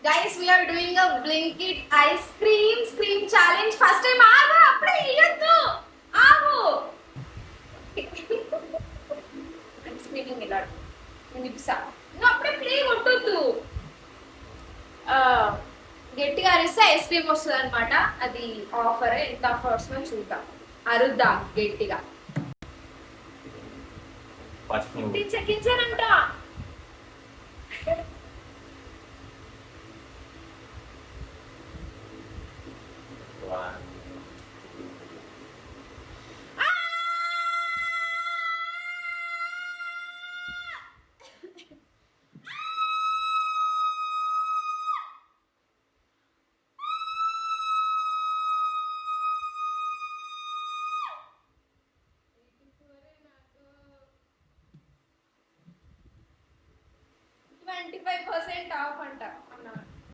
Guys, we are doing a Blinkit ice cream challenge. First time ఆగు అప్పుడే ఇయ్యొద్దు. ఆగు. I'm speaking a lot. నిప్సా. నువ్వు అప్పుడే ప్లే కొట్టొద్దు. గట్టిగా అరిస్తే ఐస్ క్రీమ్ వస్తుంది అనమాట. అది ఆఫర్. ఎంత ఆఫర్ వస్తుందో చూద్దాం. అరుద్దాం గట్టిగా. 10 seconds అంట. $25% ఆఫ్ అంట.